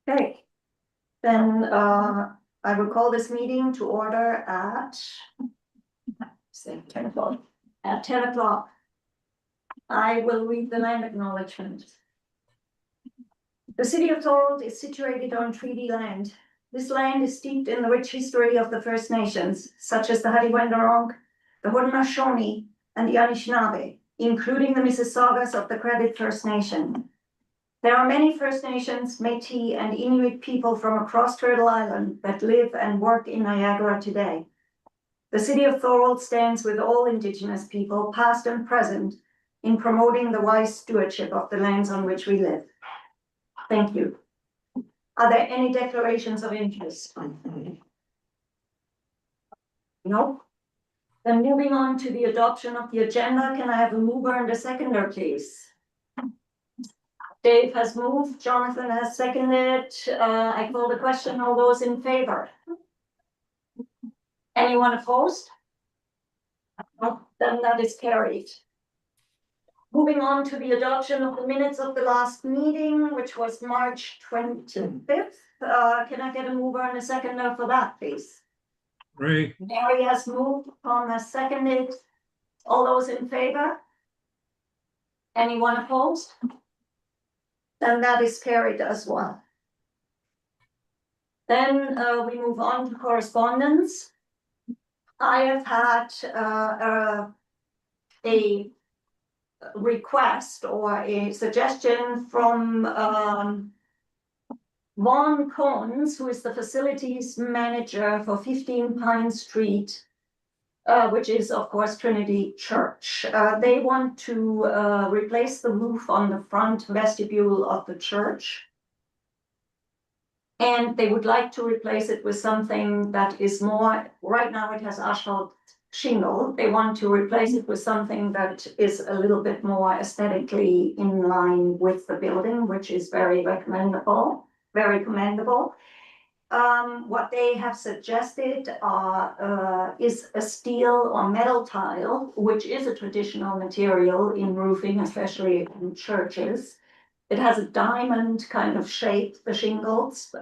Okay, then I will call this meeting to order at say 10 o'clock. At 10 o'clock. I will read the land acknowledgement. The city of Thorold is situated on treaty land. This land is steeped in the rich history of the First Nations, such as the Hadiwandurung, the Haudenosaunee, and the Anishinaabe, including the Mississaugas of the Credit First Nation. There are many First Nations, Métis, and Inuit people from across Turtle Island that live and work in Niagara today. The city of Thorold stands with all Indigenous people, past and present, in promoting the wise stewardship of the lands on which we live. Thank you. Are there any declarations of interest? No? Then moving on to the adoption of the agenda, can I have a mover and a seconder, please? Dave has moved, Jonathan has seconded. I call the question, all those in favor? Anyone opposed? No, then that is carried. Moving on to the adoption of the minutes of the last meeting, which was March 25th. Can I get a mover and a seconder for that, please? Ray. Mary has moved, Tom has seconded. All those in favor? Anyone opposed? Then that is carried as well. Then we move on to correspondence. I have had a request or a suggestion from Vaughn Cones, who is the facilities manager for 15 Pine Street, which is of course Trinity Church. They want to replace the roof on the front vestibule of the church. And they would like to replace it with something that is more, right now it has asphalt shingle. They want to replace it with something that is a little bit more aesthetically in line with the building, which is very recommendable, very commendable. What they have suggested is a steel or metal tile, which is a traditional material in roofing, especially in churches. It has a diamond kind of shape, the shingles.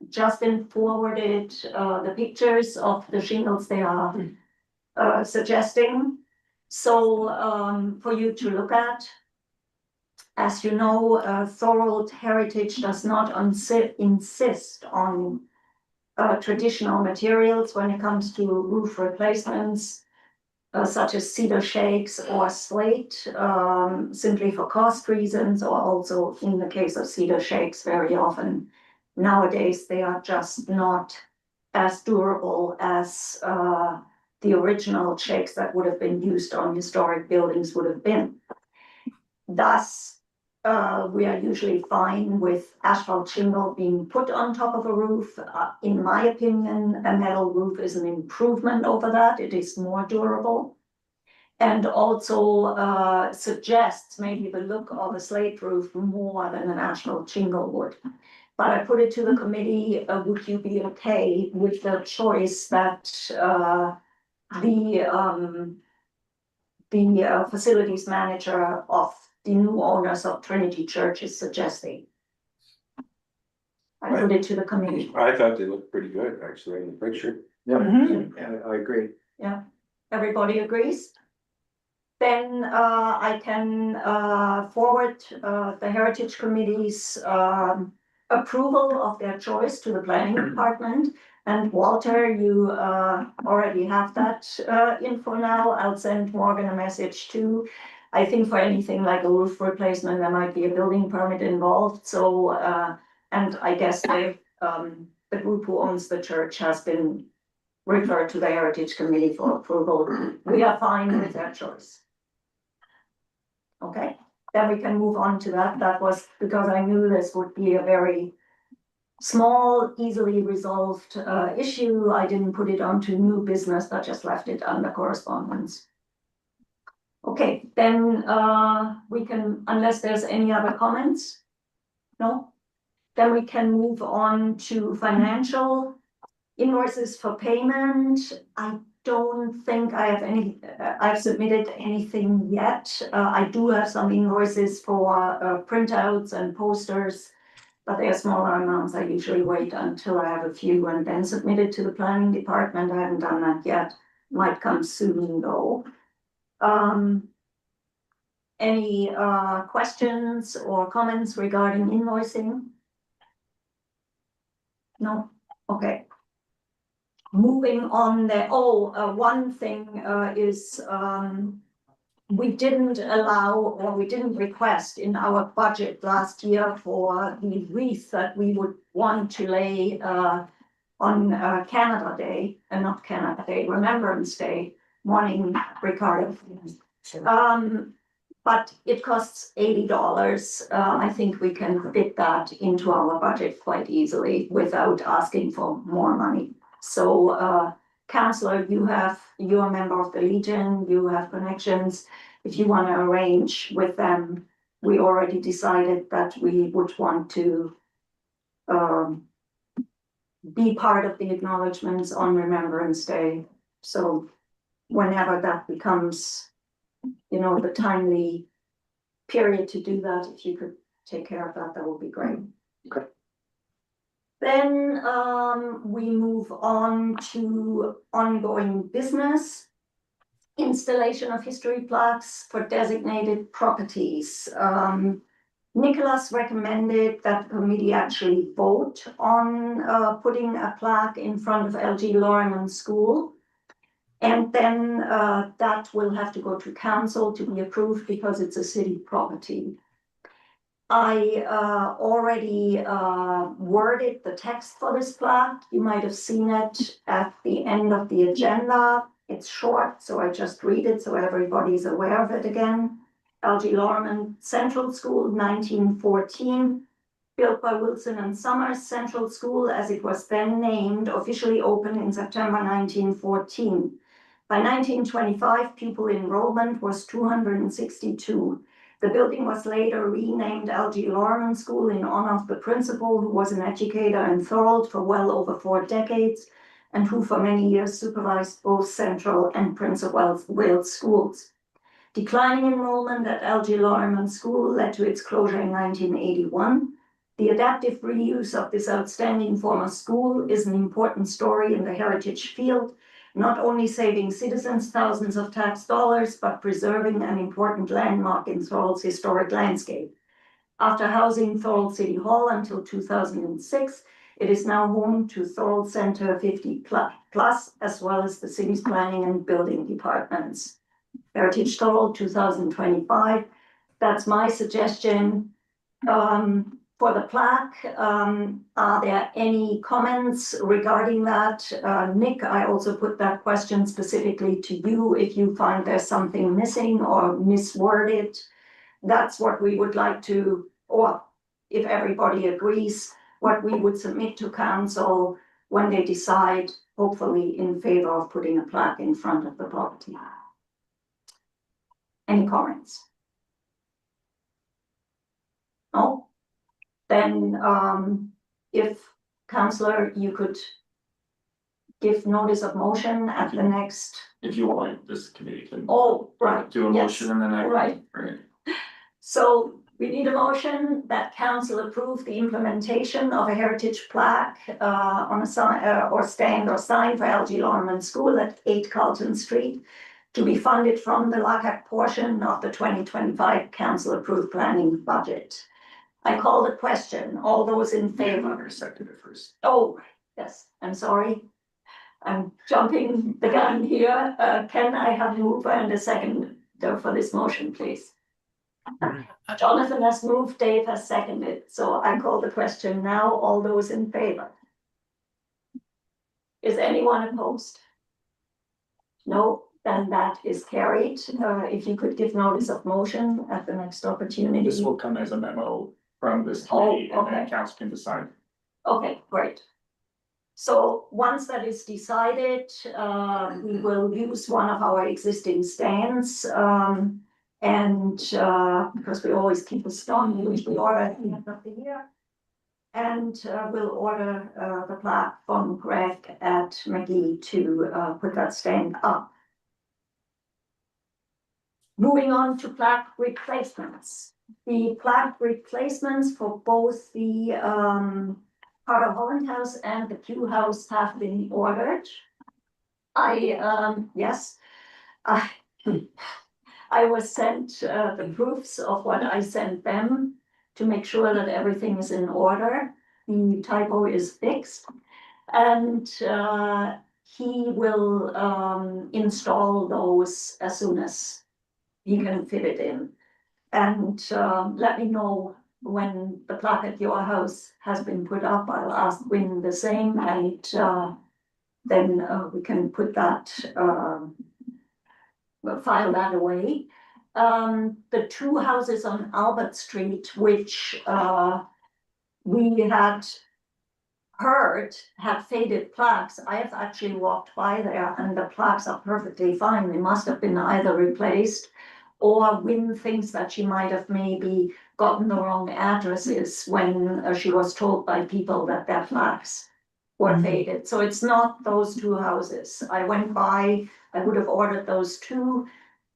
Justin forwarded the pictures of the shingles they are suggesting. So for you to look at. As you know, Thorold Heritage does not insist on traditional materials when it comes to roof replacements, such as cedar shakes or slate, simply for cost reasons, or also in the case of cedar shakes, very often nowadays they are just not as durable as the original shakes that would have been used on historic buildings would have been. Thus, we are usually fine with asphalt shingle being put on top of a roof. In my opinion, a metal roof is an improvement over that. It is more durable. And also suggests maybe the look of a slate roof more than an asphalt shingle would. But I put it to the committee, would you be okay with the choice that the facilities manager of the new owners of Trinity Church is suggesting? I put it to the committee. I thought they looked pretty good, actually, in the picture. Yeah, Mhm. yeah, I agree. Yeah, everybody agrees? Then I can forward the Heritage Committee's approval of their choice to the planning department. And Walter, you already have that info now. I'll send Morgan a message too. I think for anything like a roof replacement, there might be a building permit involved. So, and I guess the group who owns the church has been referred to the Heritage Committee for approval. We are fine with that choice. Okay, then we can move on to that. That was because I knew this would be a very small, easily resolved issue. I didn't put it onto new business, but just left it under correspondence. Okay, then we can, unless there's any other comments, no? Then we can move on to financial invoices for payment. I don't think I have I've submitted anything yet. I do have some invoices for printouts and posters, but they are smaller amounts. I usually wait until I have a few and then submit it to the planning department. I haven't done that yet. Might come soon though. Any questions or comments regarding invoicing? No? Okay. Moving on there, one thing is we didn't allow or we didn't request in our budget last year for the wreath that we would want to lay on Canada Day, not Canada Day, Remembrance Day, morning, Ricardo. But it costs $80. I think we can fit that into our budget quite easily without asking for more money. So, Councillor, you're a member of the Legion, you have connections. If you want to arrange with them, we already decided that we would want to be part of the acknowledgements on Remembrance Day. So whenever that becomes, the timely period to do that, if you could take care of that, that would be great. Okay. Then we move on to ongoing business. Installation of history plaques for designated properties. Nicholas recommended that the committee actually vote on putting a plaque in front of LG Lorriman School. And then that will have to go to council to be approved because it's a city property. I already worded the text for this plaque. You might have seen it at the end of the agenda. It's short, so I just read it so everybody's aware of it again. LG Lorriman Central School, 1914. Built by Wilson and Summers Central School, as it was then named, officially opened in September 1914. By 1925, pupil enrollment was 262. The building was later renamed LG Lorriman School in honor of the principal, who was an educator in Thorold for well over 4 decades, and who for many years supervised both Central and Prince of Wales schools. Declining enrollment at LG Lorriman School led to its closure in 1981. The adaptive reuse of this outstanding former school is an important story in the heritage field, not only saving citizens thousands of tax dollars, but preserving an important landmark in Thorold's historic landscape. After housing Thorold City Hall until 2006, it is now home to Thorold Center 50 plus, as well as the city's planning and building departments. Heritage Thorold 2025, that's my suggestion. For the plaque, are there any comments regarding that? Nick, I also put that question specifically to you. If you find there's something missing or misworded, that's what we would like to, or if everybody agrees, what we would submit to council when they decide, hopefully in favor of putting a plaque in front of the property. Any comments? No? Then, if councillor, you could give notice of motion at the next. If you want, this committee can. Oh, right. Do a Yes. motion and then I. Right. Right. So we need a motion that council approve the implementation of a heritage plaque on a sign or stand or sign for LG Lorriman School at 8 Carlton Street to be funded from the LACAC portion of the 2025 council approved planning budget. I call the question. All those in favor? Second it first. Oh, yes, I'm sorry. I'm jumping the gun here. Can I have a mover and a second for this motion, please? Jonathan has moved, Dave has seconded, so I call the question now. All those in favor? Is anyone opposed? No, then that is carried. If you could give notice of motion at the next opportunity. This will come as a memo from this committee and then okay. council can decide. Okay, great. So once that is decided, we will use one of our existing stands. And because we always keep a stand, which we order at the end of the year. And we'll order the plaque from Greg at McGee to put that stand up. Moving on to plaque replacements. The plaque replacements for both the Carter Holland House and the Q House have been ordered. Yes, I was sent the proofs of what I sent them to make sure that everything is in order. The typo is fixed. And he will install those as soon as he can fit it in. And let me know when the plaque at your house has been put up. I'll ask Win the same, and then we can put that, file that away. The two houses on Albert Street, which we had heard had faded plaques. I have actually walked by there and the plaques are perfectly fine. They must have been either replaced or Win thinks that she might have maybe gotten the wrong addresses when she was told by people that their plaques were faded. So it's not those two houses. I went by, I would have ordered those two,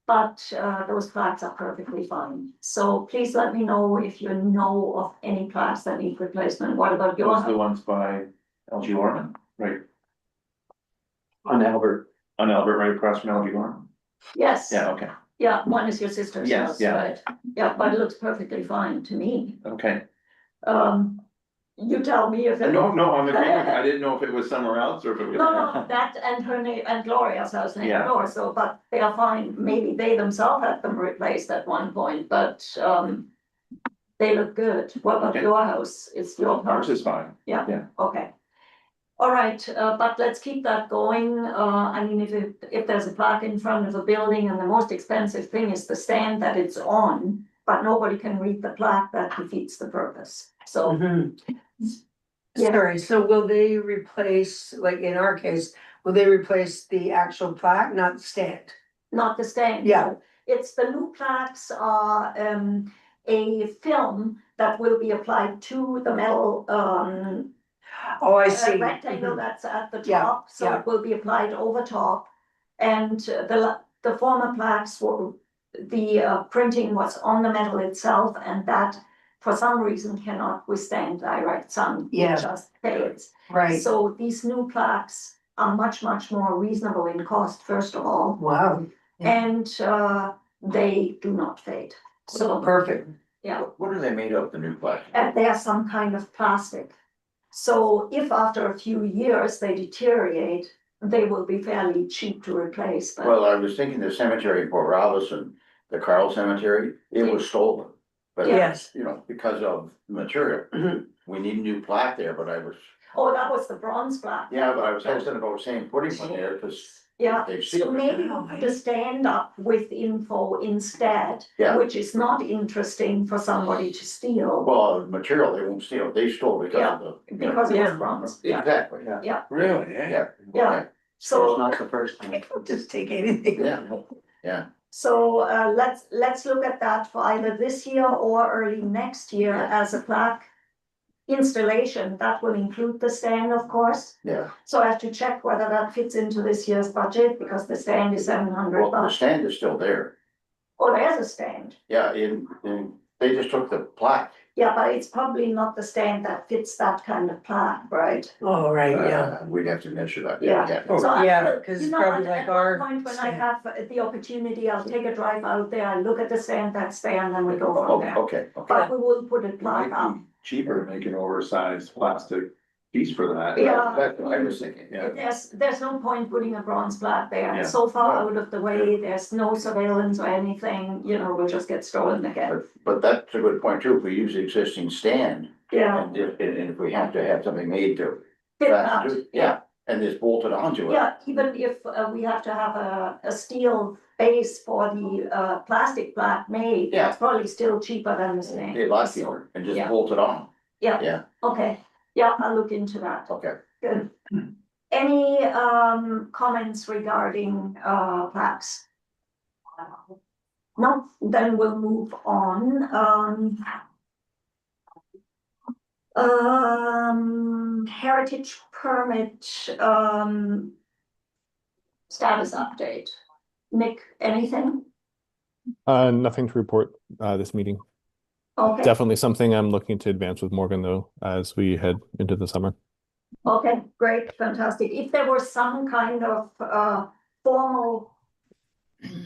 but those plaques are perfectly fine. So please let me know if you know of any plaques that need replacement. What about your Those are the house? ones by LG Orman, right, On Albert. on Albert, right across from LG Orman? Yes, Yeah, okay, yeah, one is your sister's Yes, house, yeah. right? Yeah, but it looks perfectly fine to me. okay. You tell me if it. No, I'm agreeing with you. I didn't know if it was somewhere else or if it was. No, that and her name and Gloria's house next Yeah. door, so, but they are fine, maybe they themselves had them replaced at one point, but, they look good. What about Okay. your house? It's your Ours house, is fine, okay. All right, but let's keep that going, I mean, if there's a plaque in front of a building and the most expensive thing is the stand that it's on, but nobody can read the plaque, that defeats the purpose, so. Yeah. Sorry, so will they replace, like in our case, will they replace the actual plaque, not the stand? Not the stand. Yeah. It's the new plaques are a film that will be applied to the metal Oh, I see. rectangle that's at the Yeah, top, so yeah. it will be applied over top. And the former plaques were, the printing was on the metal itself, and that for some reason cannot withstand direct sun. Yeah. It just fades. Right, So these new plaques are much, much more reasonable in cost, first of all, wow, Yeah. and they do not fade. So, perfect. yeah, What are they made of, the new plaque? and they are some kind of plastic. So if after a few years they deteriorate, they will be fairly cheap to replace, but Well, I was thinking the cemetery in Port Robinson, the Carl Cemetery, it was stolen. But, Yes. you know, because of material, Mhm. we need a new plaque there, but I was, oh, that was the bronze plaque. yeah, but I was hesitant about saying putting one there, cause Yeah, they've so sealed maybe it. we'll put a stand up with info instead, Yeah. which is not interesting for somebody to steal. Well, material, they won't steal, they stole because of the. you know, Because it was Yeah. bronze, yeah, Exactly, yeah. Really, eh? yeah, so. not the first time. Just take anything. Yeah, So let's look at that for either this year or early next year as a plaque installation. That will include the stand, of course. yeah. So I have to check whether that fits into this year's budget because the stand is 700 Well, the bucks. stand is still there. Oh, there's a stand. Yeah, they just took the plaque. Yeah, but it's probably not the stand that fits that kind of plaque, right? Oh, right, yeah. We'd have to measure that. Yeah. Oh, So I yeah, will- 'cause you it's know probably what, like at our one point when I stand. have the opportunity, I'll take a drive out there, I look at the stand that's there, and then we go from Oh, there. okay, okay. But we will put a It plaque might up. be cheaper to make an oversized plastic piece for that. Yeah. That's what I was thinking. Yeah. There's no point putting a bronze plaque there, Yeah. it's so far out of the way, there's no surveillance or anything, you know, we'll just get stolen again. But that's a good point too, if we use the existing stand, Yeah. and if we have to have something made to. Fit fasten that, to- Yeah, and it's bolted onto it. Yeah, even if we have to have a steel base for the plastic plaque made, Yeah. it's probably still cheaper than the stand. A lot cheaper, and just Yeah. bolt it on, Yeah, yeah, okay, yeah, I'll look into that, okay. good. Any comments regarding plaques? No, then we'll move on, Heritage permit, status update. Nick, anything? Nothing to report this meeting. Okay, Definitely something I'm looking to advance with Morgan though, as we head into the summer. okay, great, fantastic. If there were some kind of formal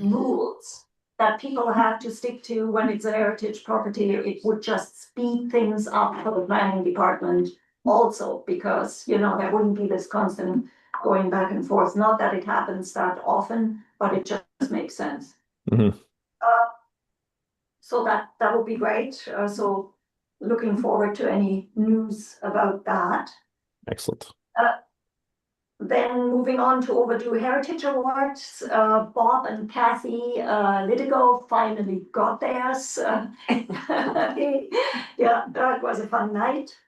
rules that people have to stick to when it's a heritage property, it would just speed things up for the planning department also, because, you know, there wouldn't be this constant going back and forth. Not that it happens that often, but it just makes sense. Mhm. So that would be great. So looking forward to any news about that. Excellent. Then moving on to overdue heritage awards, Bob and Kathy Litigo finally got theirs. Yeah, that was a fun night.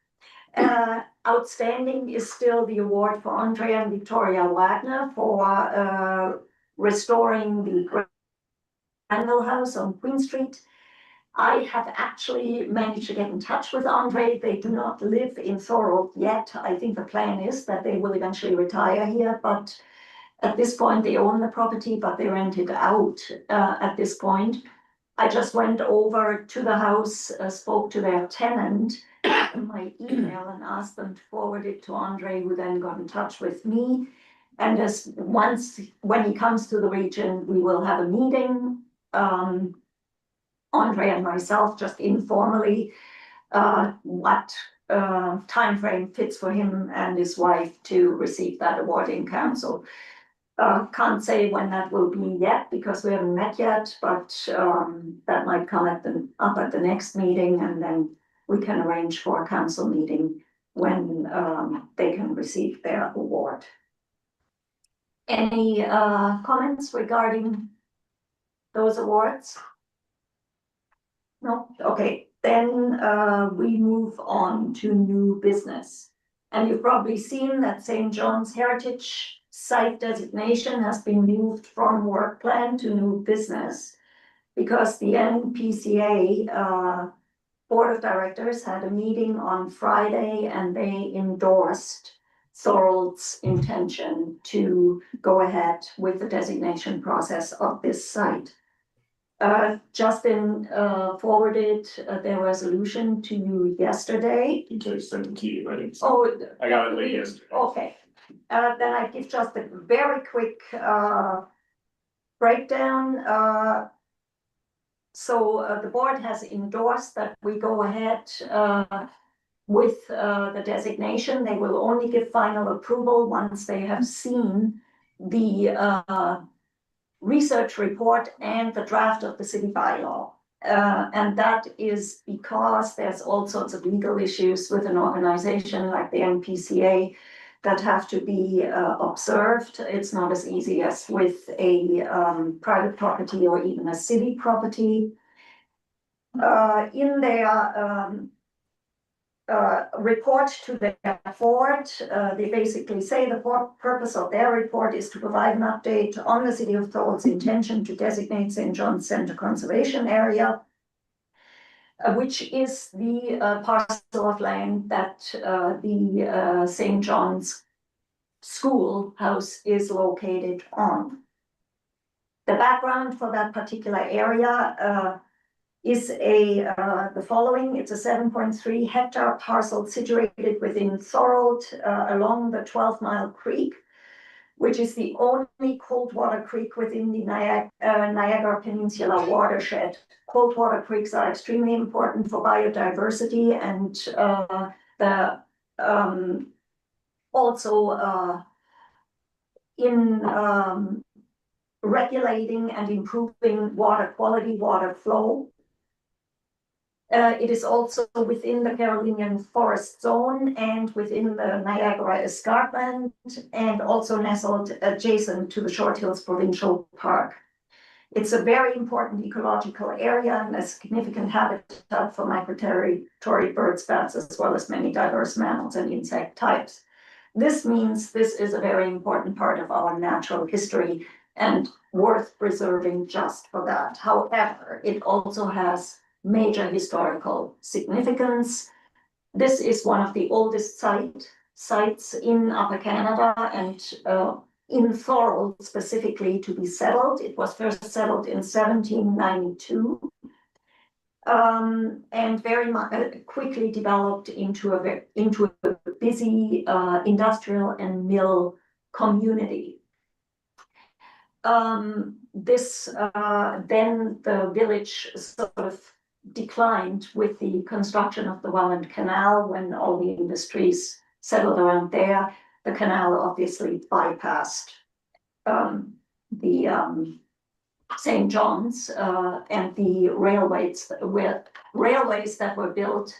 Outstanding is still the award for Andrea and Victoria Wagner for restoring the Granville House on Queen Street. I have actually managed to get in touch with Andre. They do not live in Thorold yet. I think the plan is that they will eventually retire here, but at this point they own the property, but they rent it out at this point. I just went over to the house, spoke to their tenant, my email, and asked them to forward it to Andre, who then got in touch with me. And when he comes to the region, we will have a meeting. Andre and myself, just informally, what time frame fits for him and his wife to receive that award in council. Can't say when that will be yet because we haven't met yet, but that might come up at the next meeting, and then we can arrange for a council meeting when they can receive their award. Any comments regarding those awards? No, okay, then we move on to new business. And you've probably seen that St. John's Heritage Site designation has been moved from work plan to new business because the NPCA Board of Directors had a meeting on Friday and they endorsed Thorold's intention to go ahead with the designation process of this site. Justin forwarded their resolution to you yesterday. To send it to you, I didn't. Oh. I got it late yesterday. Okay, then I give just a very quick breakdown. So the board has endorsed that we go ahead with the designation. They will only give final approval once they have seen the research report and the draft of the city bylaw. And that is because there's all sorts of legal issues with an organization like the NPCA that have to be observed. It's not as easy as with a private property or even a city property. In their report to the board, they basically say the purpose of their report is to provide an update on the City of Thorold's intention to designate St. John's Center Conservation Area, which is the parcel of land that the St. John's Schoolhouse is located on. The background for that particular area is the following. It's a 7.3 hectare parcel situated within Thorold along the 12-mile creek, which is the only cold water creek within the Niagara Peninsula watershed. Cold water creeks are extremely important for biodiversity and also in regulating and improving water quality, water flow. It is also within the Carolinian Forest Zone and within the Niagara Escarpment, and also nestled adjacent to the Short Hills Provincial Park. It's a very important ecological area and a significant habitat for migratory birds, bats, as well as many diverse mammals and insect types. This means this is a very important part of our natural history and worth preserving just for that. However, it also has major historical significance. This is one of the oldest sites in Upper Canada and in Thorold specifically to be settled. It was first settled in 1792. And very much quickly developed into a busy industrial and mill community. Then the village sort of declined with the construction of the Welland Canal when all the industries settled around there. The canal obviously bypassed the St. John's and the railways that were built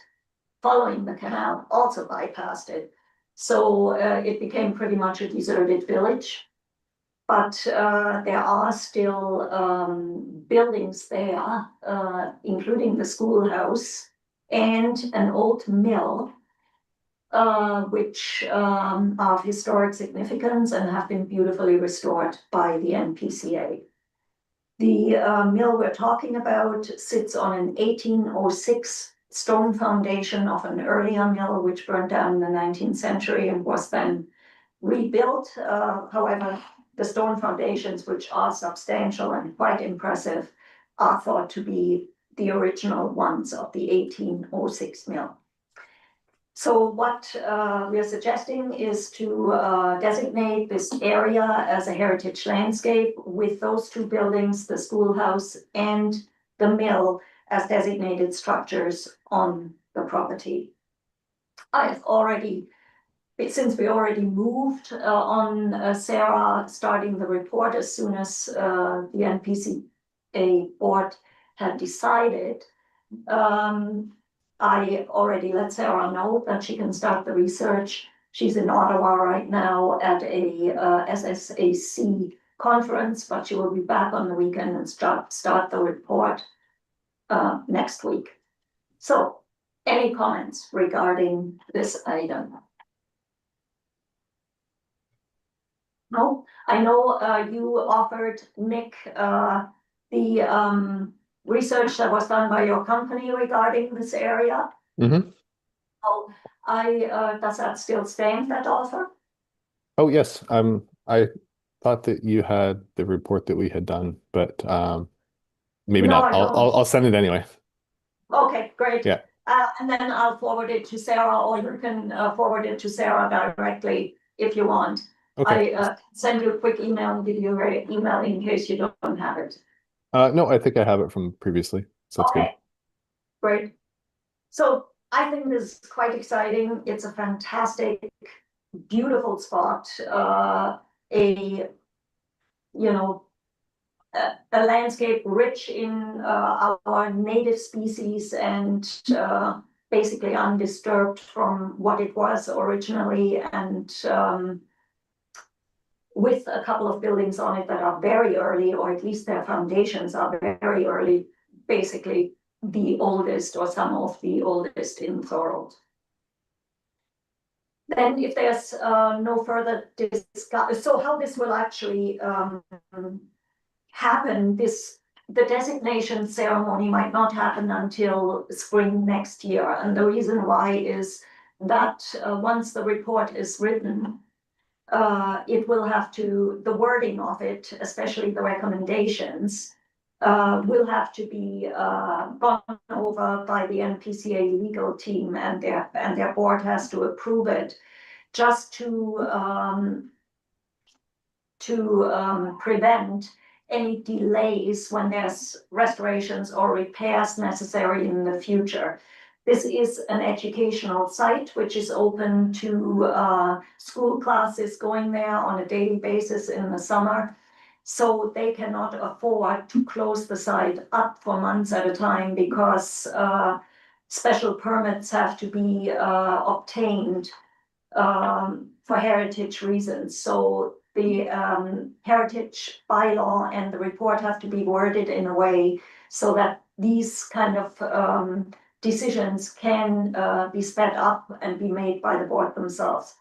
following the canal also bypassed it. So it became pretty much a deserted village. But there are still buildings there, including the schoolhouse and an old mill, which are of historic significance and have been beautifully restored by the NPCA. The mill we're talking about sits on an 1806 stone foundation of an earlier mill, which burned down in the 19th century and was then rebuilt. However, the stone foundations, which are substantial and quite impressive, are thought to be the original ones of the 1806 mill. So what we are suggesting is to designate this area as a heritage landscape with those two buildings, the schoolhouse and the mill, as designated structures on the property. Since we already moved on Sarah starting the report as soon as the NPCA board had decided, I already let Sarah know that she can start the research. She's in Ottawa right now at a SSAC conference, but she will be back on the weekend and start the report next week. So, any comments regarding this item? No, I know you offered Nick the research that was done by your company regarding this area. Mm-hmm. So does that still stand, that offer? Oh, yes. I thought that you had the report that we had done, but maybe No, not. I don't. I'll send it anyway. Okay, great. Yeah. And then I'll forward it to Sarah, or you can forward it to Sarah directly if you want. Okay. I send you a quick email and give you her email in case you don't have it. No, I think I have it from previously, so that's good. Okay, great. So I think this is quite exciting. It's a fantastic, beautiful spot. A landscape rich in our native species and basically undisturbed from what it was originally, and with a couple of buildings on it that are very early, or at least their foundations are very early, basically the oldest or some of the oldest in Thorold. Then if there's no further discussion, so how this will actually happen, the designation ceremony might not happen until spring next year. And the reason why is that once the report is written, it will have to, the wording of it, especially the recommendations, will have to be gone over by the NPCA legal team, and their board has to approve it, just to prevent any delays when there's restorations or repairs necessary in the future. This is an educational site which is open to school classes going there on a daily basis in the summer. So they cannot afford to close the site up for months at a time, because special permits have to be obtained for heritage reasons. So the heritage bylaw and the report have to be worded in a way so that these kind of decisions can be sped up and be made by the board themselves.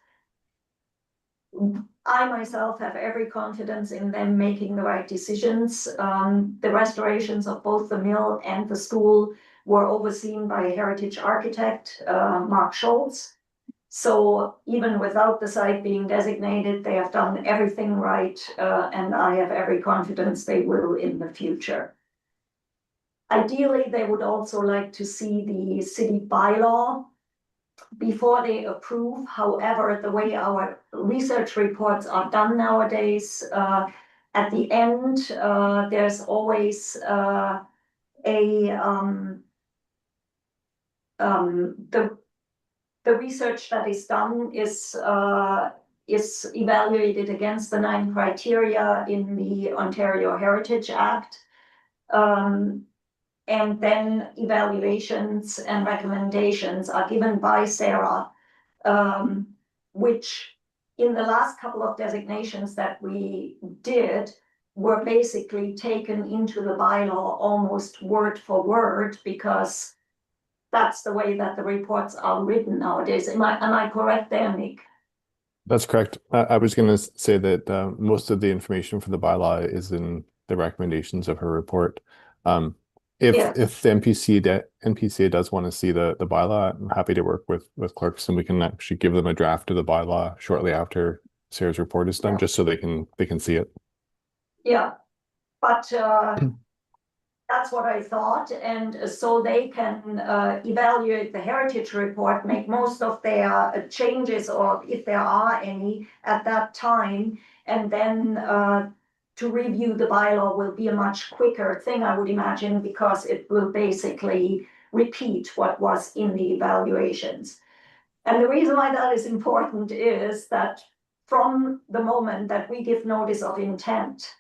I myself have every confidence in them making the right decisions. The restorations of both the mill and the school were overseen by heritage architect, Mark Scholz. So even without the site being designated, they have done everything right, and I have every confidence they will in the future. Ideally, they would also like to see the city bylaw before they approve. However, the way our research reports are done nowadays, at the end, there's always the research that is done is evaluated against the 9 criteria in the Ontario Heritage Act. And then evaluations and recommendations are given by Sarah, which in the last couple of designations that we did were basically taken into the bylaw almost word for word, because that's the way that the reports are written nowadays. Am I correct there, Nick? That's correct. I was going to say that most of the information for the bylaw is in the recommendations of her report. If the NPCA does want to see the bylaw, I'm happy to work with clerks, and we can actually give them a draft of the bylaw shortly after Sarah's report is done, just so they can see it. Yeah, but that's what I thought, and so they can evaluate the heritage report, make most of their changes, or if there are any, at that time, and then to review the bylaw will be a much quicker thing, I would imagine, because it will basically repeat what was in the evaluations. And the reason why that is important is that from the moment that we give notice of intent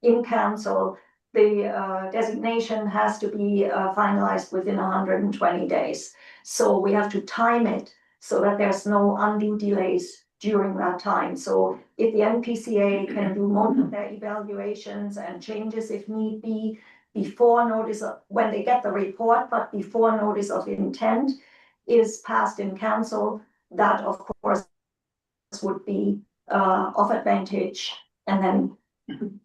in council, the designation has to be finalized within 120 days. So we have to time it so that there's no undue delays during that time. So if the NPCA can do most of their evaluations and changes if need be before notice of, when they get the report, but before notice of intent is passed in council, that of course would be of advantage. And then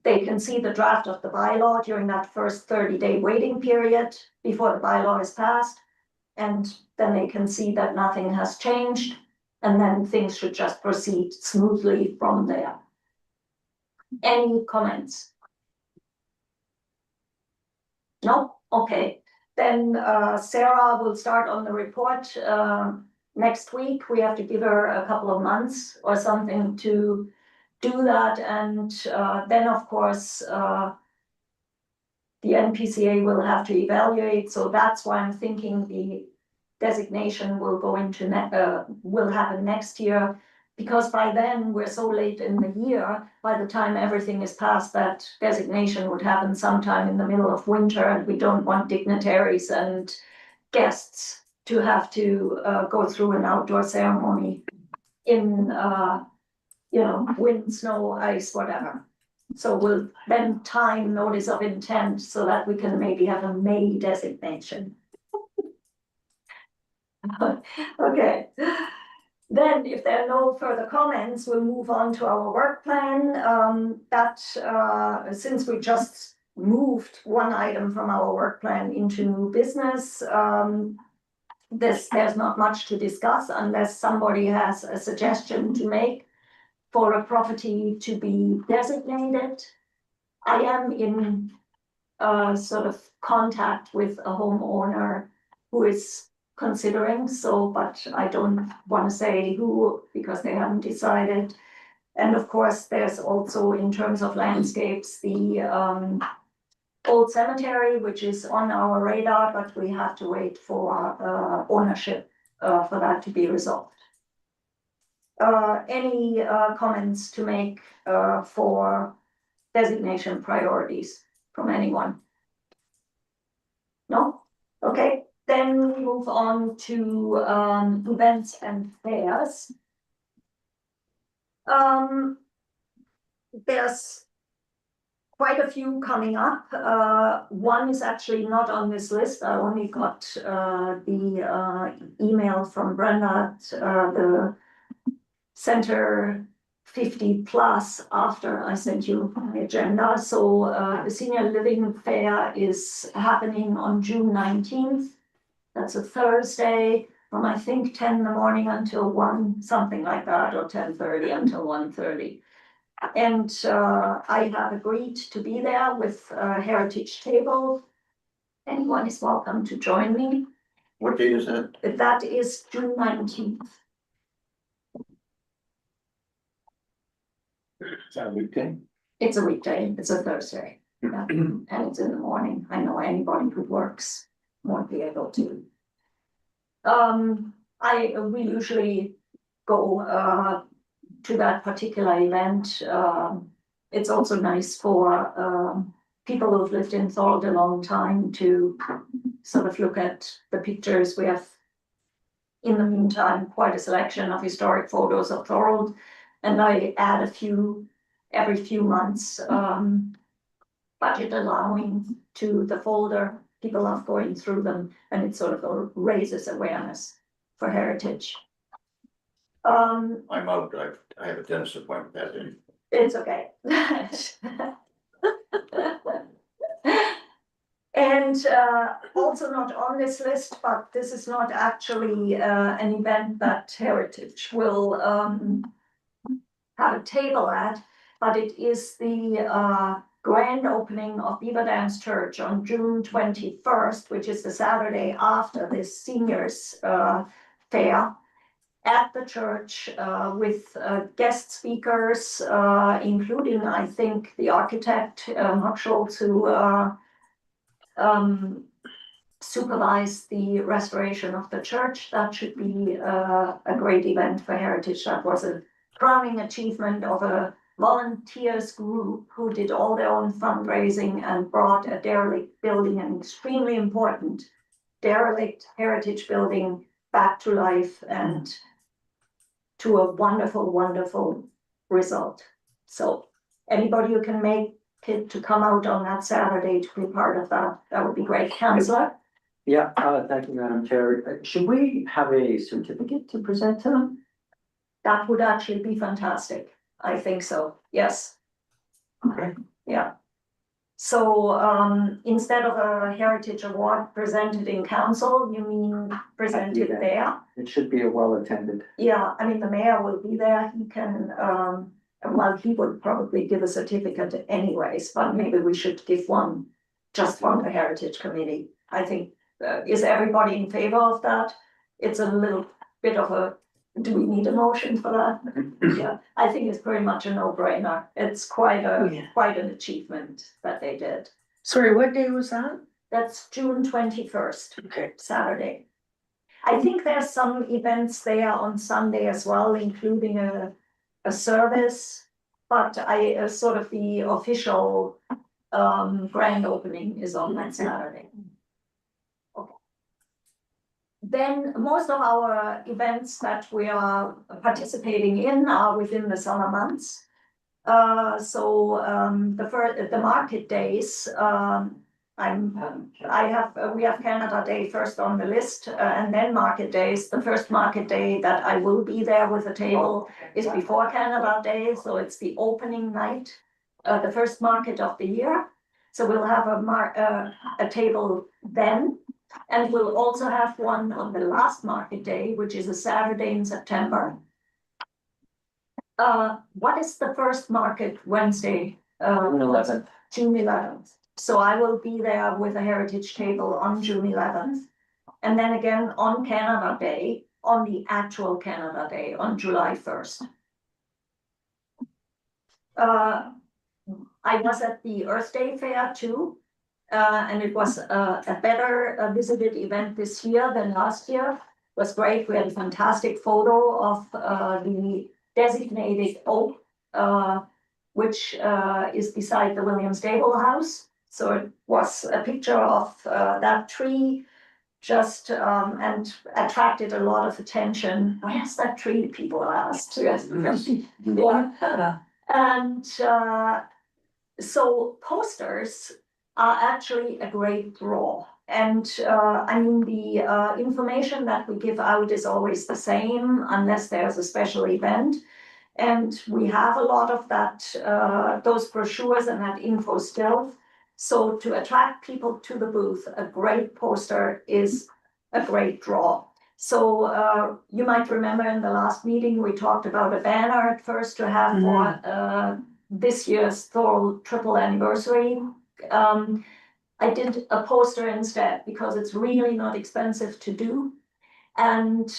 they can see the draft of the bylaw during that first 30-day waiting period before the bylaw is passed. And then they can see that nothing has changed, and then things should just proceed smoothly from there. Any comments? No? Okay. Then Sarah will start on the report next week. We have to give her a couple of months or something to do that, and then of course the NPCA will have to evaluate. So that's why I'm thinking the designation will go into will happen next year, because by then we're so late in the year. By the time everything is passed, that designation would happen sometime in the middle of winter, and we don't want dignitaries and guests to have to go through an outdoor ceremony in wind, snow, ice, whatever. So we'll then time notice of intent so that we can maybe have a May designation. Okay. Then if there are no further comments, we'll move on to our work plan. Since we just moved one item from our work plan into new business, there's not much to discuss unless somebody has a suggestion to make for a property to be designated. I am in sort of contact with a homeowner who is considering, but I don't want to say who because they haven't decided. And of course, there's also, in terms of landscapes, the old cemetery, which is on our radar, but we have to wait for ownership for that to be resolved. Any comments to make for designation priorities from anyone? No? Okay, then we move on to events and fairs. There's quite a few coming up. One is actually not on this list. I only got the email from Brenda, the Center 50 Plus, after I sent you my agenda. So the Senior Living Fair is happening on June 19th That's a Thursday from I think 10 in the morning until 1, something like that, or 10:30 until 1:30. And I have agreed to be there with a heritage table. Anyone is welcome to join me. What date is that? That is June 19th. Is that a weekday? It's a weekday, it's a Thursday, yeah, and it's in the morning. I know anybody who works won't be able to. We usually go to that particular event. It's also nice for people who've lived in Thorold a long time to sort of look at the pictures. We have, in the meantime, quite a selection of historic photos of Thorold, and I add a few every few months, budget allowing, to the folder. People love going through them, and it sort of raises awareness for heritage. I'm out, I have a dentist appointment that day. It's okay. And also not on this list, but this is not actually an event that Heritage will have a table at, but it is the grand opening of Beaver Dams Church on June 21st, which is the Saturday after this seniors fair at the church, with guest speakers, including, I think, the architect, Mark Schultz, who supervised the restoration of the church. That should be a great event for Heritage. That was a crowning achievement of a volunteers group who did all their own fundraising and brought a derelict building, an extremely important derelict heritage building, back to life and to a wonderful, wonderful result. So anybody who can make it to come out on that Saturday to be part of that, that would be great. Councillor? Yeah, thank you, Madam Chair. Should we have a certificate to present to them? That would actually be fantastic. I think so, yes. Okay. Yeah. So instead of a heritage award presented in council, you mean presented that. there? It should be a well-attended. Yeah, I mean, the mayor will be there. He can, well, he would probably give a certificate anyways, but maybe we should give one just from the heritage committee. I think, is everybody in favor of that? It's a little bit of a, do we need a motion for that? Yeah, I think it's pretty much a no-brainer. It's quite an achievement that they did. Sorry, what day was that? That's June 21st, Okay. Saturday. I think there's some events there on Sunday as well, including a service, but sort of the official grand opening is on that Saturday. Okay. Then most of our events that we are participating in are within the summer months. The market days, we have Canada Day first on the list, and then market days. The first market day that I will be there with a table is before Canada Day, so it's the opening night, the first market of the year. So we'll have a table then, and we'll also have one on the last market day, which is a Saturday in September. What is the first market Wednesday? June 11th. June 11th. So I will be there with a heritage table on June 11th. And then again on Canada Day, on the actual Canada Day, on July 1st. I was at the Earth Day Fair too. And it was a better visited event this year than last year. It was great. We had a fantastic photo of the designated oak, which is beside the William Stable House. So it was a picture of that tree, just and attracted a lot of attention. Where's that tree? People asked. Yes. Yeah. And so posters are actually a great draw. And I mean, the information that we give out is always the same unless there's a special event. And we have a lot of that, those brochures and that info still. So to attract people to the booth, a great poster is a great draw. So you might remember in the last meeting, we talked about a banner at first to have for this year's Thorold triple anniversary. I did a poster instead because it's really not expensive to do. And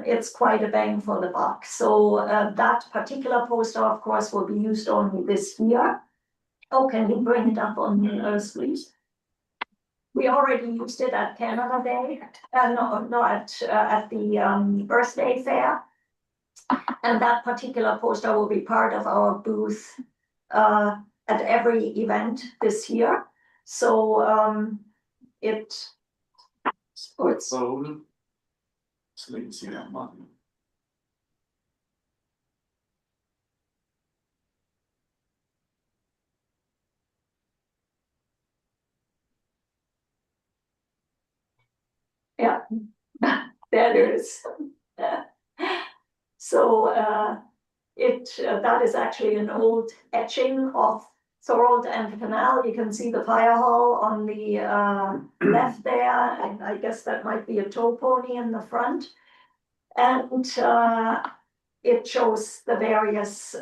it's quite a bang for the buck. So that particular poster, of course, will be used only this year. Oh, can you bring it up on the screen? We already used it at Canada Day, no, at the Earth Day Fair. And that particular poster will be part of our booth at every event this year. So it's So they can see that one. yeah, there it is. So that is actually an old etching of Thorold and Canal. You can see the fire hall on the left there, and I guess that might be a tow pony in the front. And it shows the various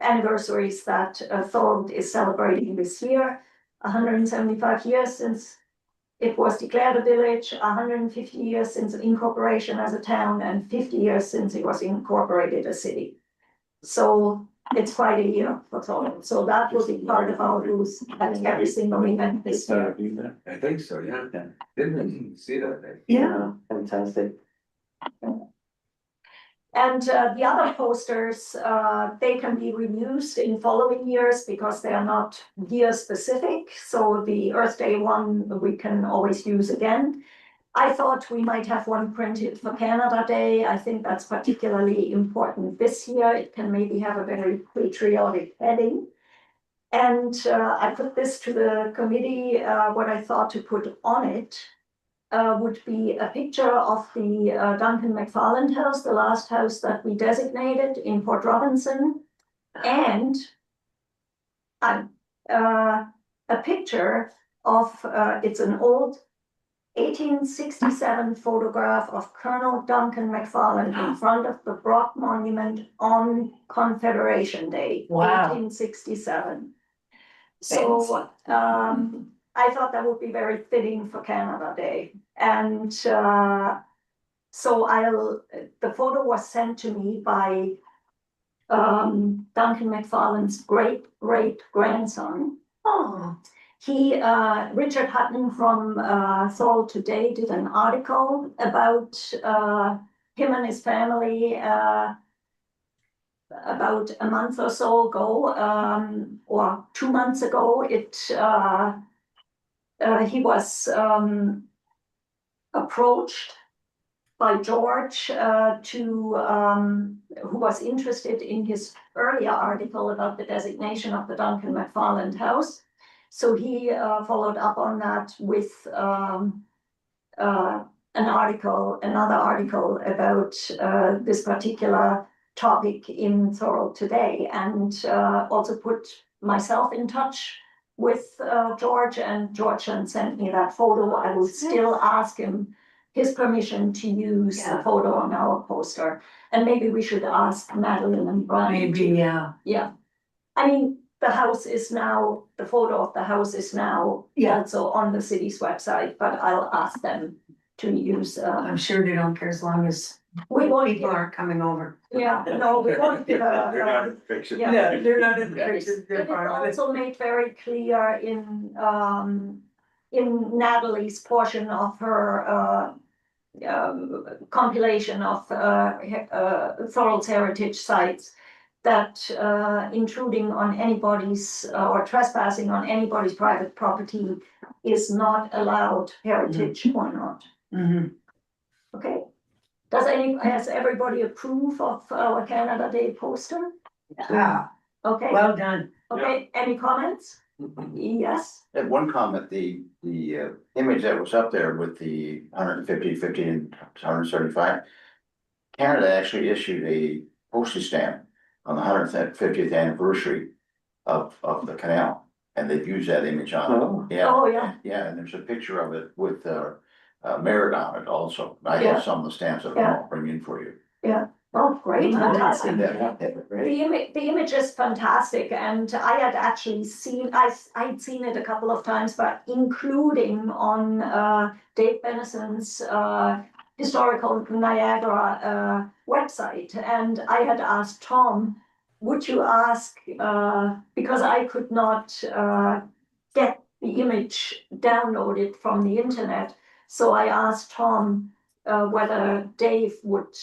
anniversaries that Thorold is celebrating this year. 175 years since it was declared a village, 150 years since incorporation as a town, and 50 years since it was incorporated a city. So it's quite a year for Thorold. So that will be part of our booth at every single event this year. I think so, yeah. Didn't see that. Yeah. Fantastic. And the other posters, they can be reused in following years because they are not year specific. So the Earth Day one we can always use again. I thought we might have one printed for Canada Day. I think that's particularly important this year. It can maybe have a very patriotic heading. And I put this to the committee, what I thought to put on it. Would be a picture of the Duncan McFarland House, the last house that we designated in Port Robinson, and a picture of, it's an old 1867 photograph of Colonel Duncan McFarland in front of the Brock Monument on Confederation Day, Wow. 1867. So I thought that would be very fitting for Canada Day. And so the photo was sent to me by Duncan McFarland's great grandson. Oh. He, Richard Hutton from Thorold Today did an article about him and his family about a month or so ago, or 2 months ago. He was approached by George who was interested in his earlier article about the designation of the Duncan McFarland House. So he followed up on that with another article about this particular topic in Thorold Today, and also put myself in touch with George, and George sent me that photo. I will still ask him his permission to use the photo on our poster. And maybe we should ask Madeline and Brian. Maybe, yeah. Yeah. I mean, the photo of the house is now also on the city's website, but I'll ask them to use. I'm sure they don't care as long as We won't people give- aren't coming over. Yeah, no, we won't give They're not a. fiction. Yeah. They're not in the It pictures, is they're part of it. also made very clear in Natalie's portion of her compilation of Thorold's heritage sites, that intruding on anybody's or trespassing on anybody's private property is not allowed, heritage or not. Mhm. Okay. Has everybody approve of our Canada Day poster? Yeah, Okay, well done. okay, any comments? Yes, I had one comment, the image that was up there with the 150, 50 and 175. Canada actually issued a postage stamp on the 150th anniversary of the canal. And they've used that image on, Oh. yeah, Oh, yeah, yeah, and there's a picture of it with, merit on it also. I Yeah. have some of the stamps that Yeah. I'll bring in for you. oh, great, fantastic. Yeah. The image is fantastic, and I had actually seen, I'd seen it a couple of times, but including on Dave Benison's historical Niagara website, and I had asked Tom, would you ask, because I could not get the image downloaded from the internet, so I asked Tom whether Dave would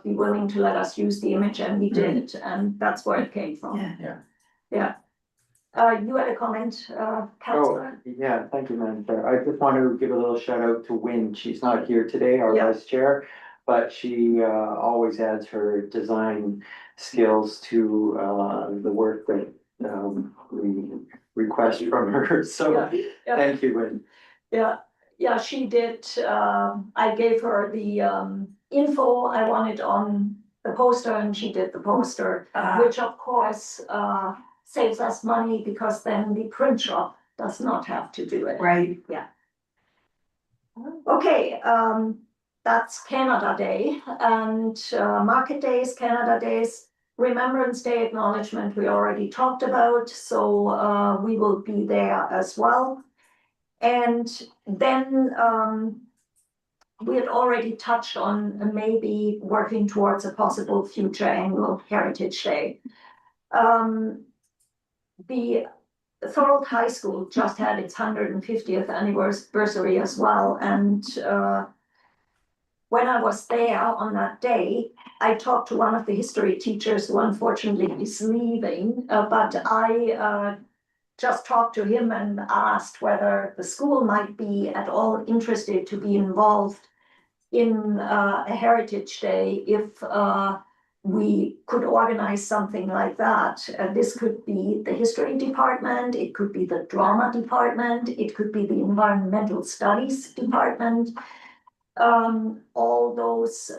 be willing to let us use the image, and he did, and that's where it came from. Yeah. Yeah. You had a comment, Oh, Councillor? yeah, thank you, Madam Chair. I just want to give a little shout out to Wynn. She's not here today, our Yeah. vice chair, but she always adds her design skills to the work that we request from her. So Yeah. thank you, Wynn. Yeah, she did, I gave her the info I wanted on the poster, and she did the poster, which of course saves us money, because then the print shop does not have to do it. Right. Okay, that's Canada Day, and Market Days, Canada Days, Remembrance Day acknowledgement we already talked about, so we will be there as well. And then we had already touched on maybe working towards a possible future annual Heritage Day. The Thorold High School just had its 150th anniversary as well, and when I was there on that day, I talked to one of the history teachers who unfortunately is leaving, but I just talked to him and asked whether the school might be at all interested to be involved in a Heritage Day if we could organize something like that. This could be the history department, it could be the drama department, it could be the environmental studies department. All those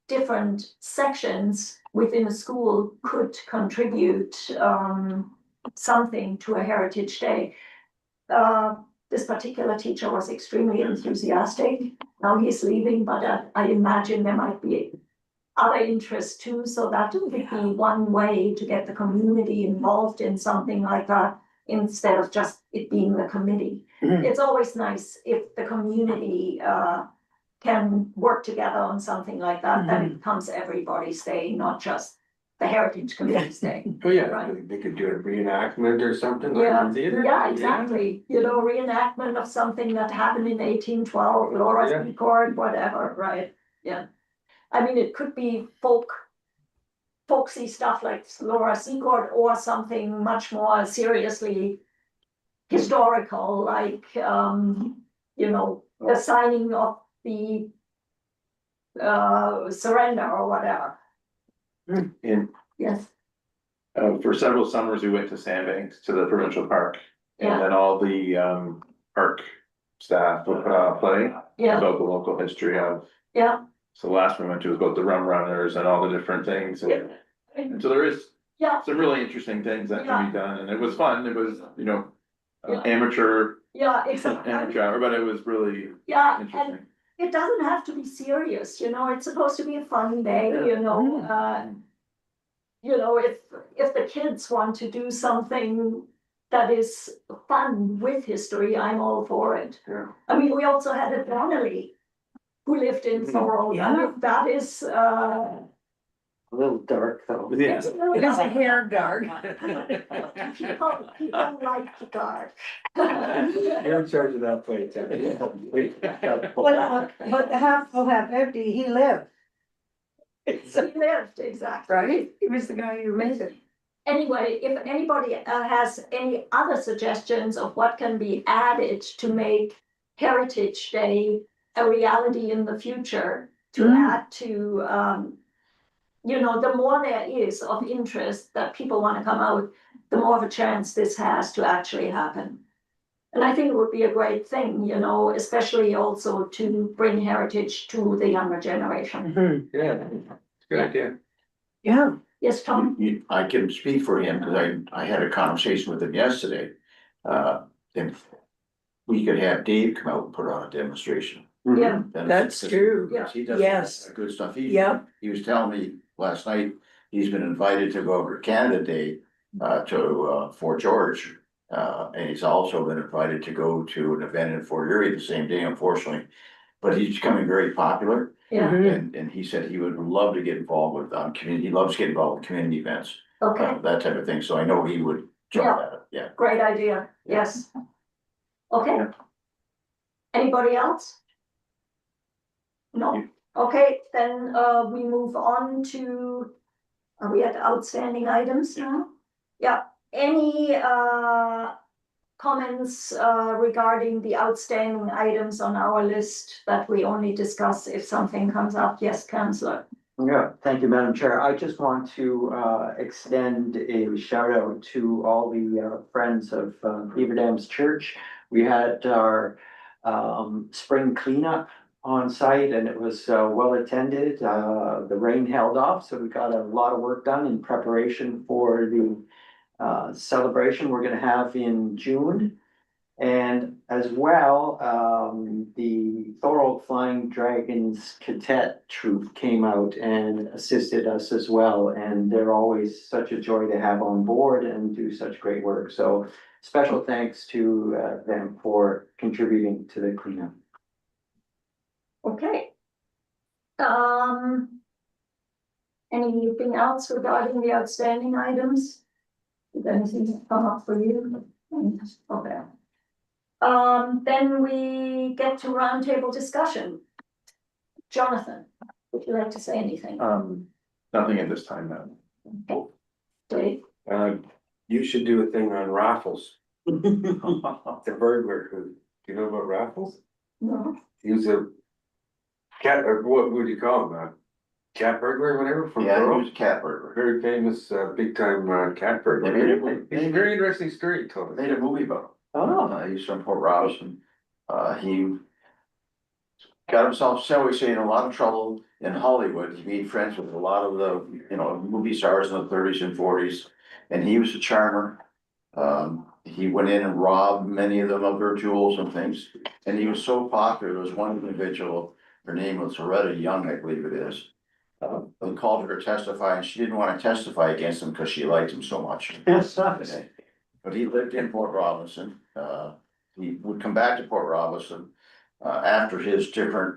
different sections within a school could contribute something to a Heritage Day. This particular teacher was extremely enthusiastic. Now he's leaving, but I imagine there might be other interests too, so that could be one way to get the community involved in something like that, instead of just it being the committee. It's always nice if the community can work together on something like that, then it becomes everybody's day, not just the Heritage Committee's day. Oh, yeah, Right. they could do a reenactment or something like Yeah, in theater. yeah, exactly, you know, reenactment of something that happened in 1812, Laura Yeah. Secord, whatever, right, yeah. I mean, it could be folksy stuff like Laura Secord, or something much more seriously historical, like, you know, the signing of the surrender or whatever, And yes, for several summers, we went to Sandbanks, to the provincial park. Yeah. And then all the park staff would put on a play yeah, about the local history of. yeah, So the last one we went to was about the rum runners and all the different things. yeah. And so there is Yeah, some really interesting things that can be done, and it was fun. It was, you know, Yeah. amateur, yeah, exactly, hour, but it was really yeah, and interesting. it doesn't have to be serious, you know, it's supposed to be a fun day, you know, you know, if the kids want to do something that is fun with history, I'm all for it. Yeah. I mean, we also had a Donnelly who lived in Thorold, I mean, that is, A little dark though. Yeah. it's really It is a hair dark. people like the dark. You're in charge of that place. But the half full, half empty, he lived. He lived, exactly. Right? He was the guy who made it. Anyway, if anybody has any other suggestions of what can be added to make Heritage Day a reality in the future, to add to, you know, the more there is of interest that people want to come out, the more of a chance this has to actually happen. And I think it would be a great thing, you know, especially also to bring heritage to the younger generation. Yeah, it's a good idea. Yeah, Yes, Tom? I can speak for him, because I had a conversation with him yesterday. If we could have Dave come out and put on a demonstration. Yeah, then That's because true. he does Yes. good stuff. Yeah. He was telling me last night, he's been invited to go over to Canada Day, to Fort George. And he's also been invited to go to an event in Fort Erie the same day, unfortunately. But he's becoming very popular, yeah, and he said he would love to get involved with, community, he loves getting involved with community events. okay, That type of thing, so I know he would jump at it, yeah. great idea, yes. Okay. Anybody else? No, okay, then we move on to, are we at outstanding items now? Yeah, any comments regarding the outstanding items on our list that we only discuss if something comes up? Yes, Councillor. Yeah, thank you, Madam Chair. I just want to extend a shout out to all the friends of Beaver Dams Church. We had our spring cleanup on site and it was well attended. The rain held off, so we got a lot of work done in preparation for the celebration we're gonna have in June. And as well, the Thorold Flying Dragons Cadet Troop came out and assisted us as well. And they're always such a joy to have on board and do such great work. So special thanks to them for contributing to the cleanup. Okay. Anything else regarding the outstanding items? Did anything come up for you? Okay. Then we get to roundtable discussion. Jonathan, would you like to say anything? Nothing at this time, no. Okay. Dave? You should do a thing on Raffles, the burglar who, do you know about Raffles? No? He was a cat, or what would you call him, a cat burglar or whatever from Yeah, he Pearl? was a cat burglar. Very famous, big time, cat burglar. It's a very interesting story he told us. Made a movie about him. Oh, He's from Port Robinson. He got himself, shall we say, in a lot of trouble in Hollywood. He made friends with a lot of the, movie stars in the 30s and 40s. And he was a charmer. He went in and robbed many of them of their jewels and things. And he was so popular, there was one individual, her name was Loretta Young, I believe it is. They called her to testify and she didn't want to testify against him because she liked him so much. Okay. But he lived in Port Robinson. He would come back to Port Robinson after his different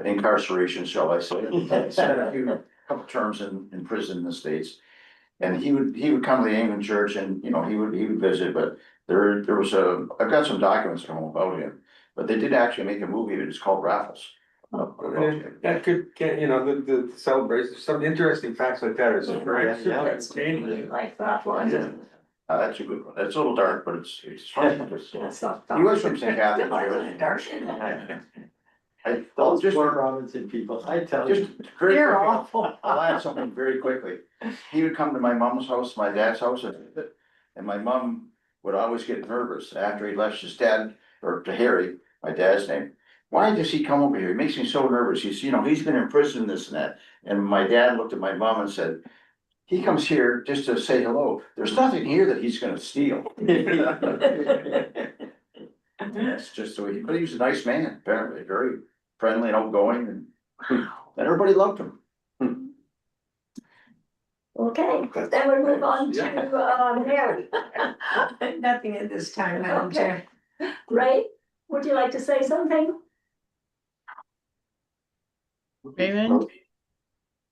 incarcerations, shall I say. He had spent a couple terms in prison in the States. And he would come to the Anglican church and, he would visit, but there was I've got some documents from him about him. But they did actually make a movie that is called Raffles. And that could get, the celebration, some interesting facts like that is very Yeah, yeah. entertaining. Like that one. Yeah. That's a good one. It's a little dark, but it's fun. That's not. He was from St. Catharines. those Just- poor Robinson people, I tell you. Just very You're quickly, awful. I'll add something very quickly. He would come to my mom's house, my dad's house, and my mom would always get nervous after he left his dad, or to Harry, my dad's name. Why does he come over here? It makes me so nervous. He's been in prison, this and that. And my dad looked at my mom and said, he comes here just to say hello. There's nothing here that he's gonna steal. That's just the way, but he was a nice man, apparently, very friendly and outgoing, and everybody loved him. Okay, then we move on to Mary. Nothing at this time, Madam Chair. Ray, would you like to say something? Raymond?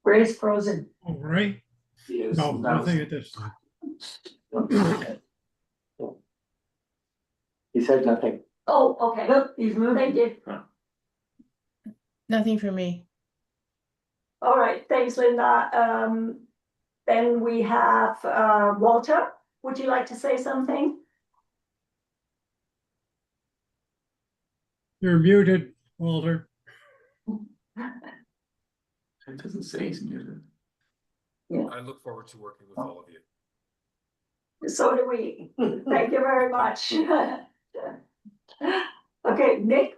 Ray's frozen. All right, no, nothing at this time. He said nothing. Oh, okay, Look, he's they moving. did. Nothing for me. All right, thanks, Linda. Then we have Walter. Would you like to say something? You're muted, Walter. It doesn't say he's muted. I look forward to working with all of you. So do we. Thank you very much. Okay, Nick?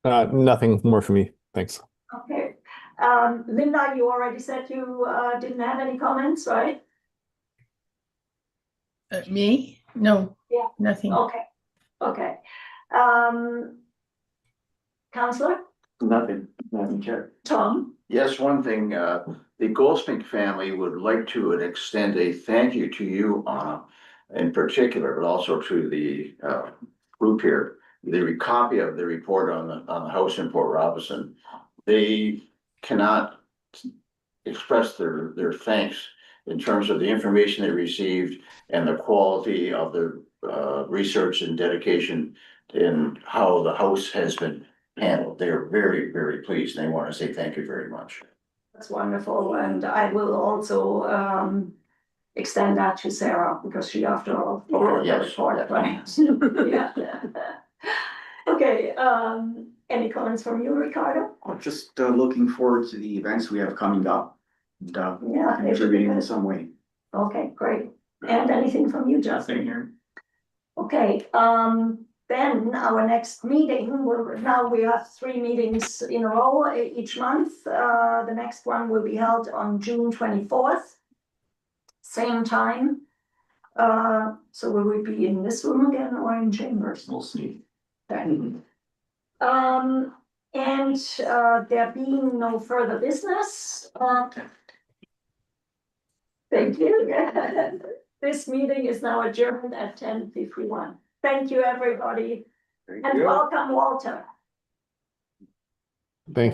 Nothing more for me. Thanks. Okay, Linda, you already said you didn't have any comments, right? Me? No. Yeah. Nothing. Okay. Counselor Nothing, Madam Chair. Tom? Yes, one thing, the Goldsmith family would like to extend a thank you to you, Anna, in particular, but also to the group here. The copy of the report on the house in Port Robinson. They cannot express their thanks in terms of the information they received and the quality of the research and dedication in how the house has been handled. They are very, very pleased. They want to say thank you very much. That's wonderful, and I will also extend that to Sarah, because she, after all, wrote the Yes, report, right? Yeah. Okay, any comments from you, Ricardo? Just looking forward to the events we have coming up. And Yeah, contributing in some way. Okay, great. And anything from you, Justin? here. Okay, then our next meeting will, now we have 3 meetings in a row each month. The next one will be held on June 24th. Same time. So will we be in this room again or in chambers? We'll see. Then. And there being no further business, thank you. This meeting is now adjourned at 10:51. Thank you, everybody, and welcome, Walter. Thank